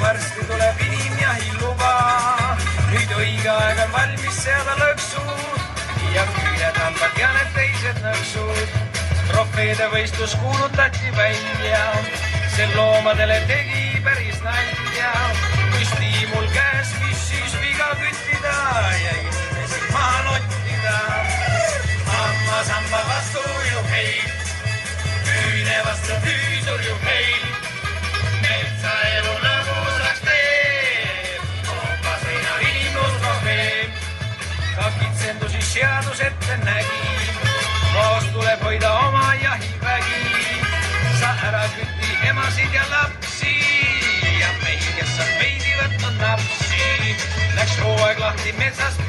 varsti tuleb inimjahiluba. Nüüd õige aeg on valmis seada lõksud ja küüned hambad ja need teised nõksud. Trofeede võistlus kuulutati välja, see loomadele tegi päris nalja. Kui stiimul käes, mis siis viga küttida ja inimesi maha nottida. Mamma samba vastu ju heil, küüne vastu püüsur ju heil. Metsaelu lõbusaks teeb, hoopa seina inimlustrofeem. Ka kitsendusi seadus ette nägi, koos tuleb hoida oma jahivägi. Sa ära kütti emasid ja lapsi ja mehi, kes on veidi võtnud napsi. Läks hooaeg lahti metsast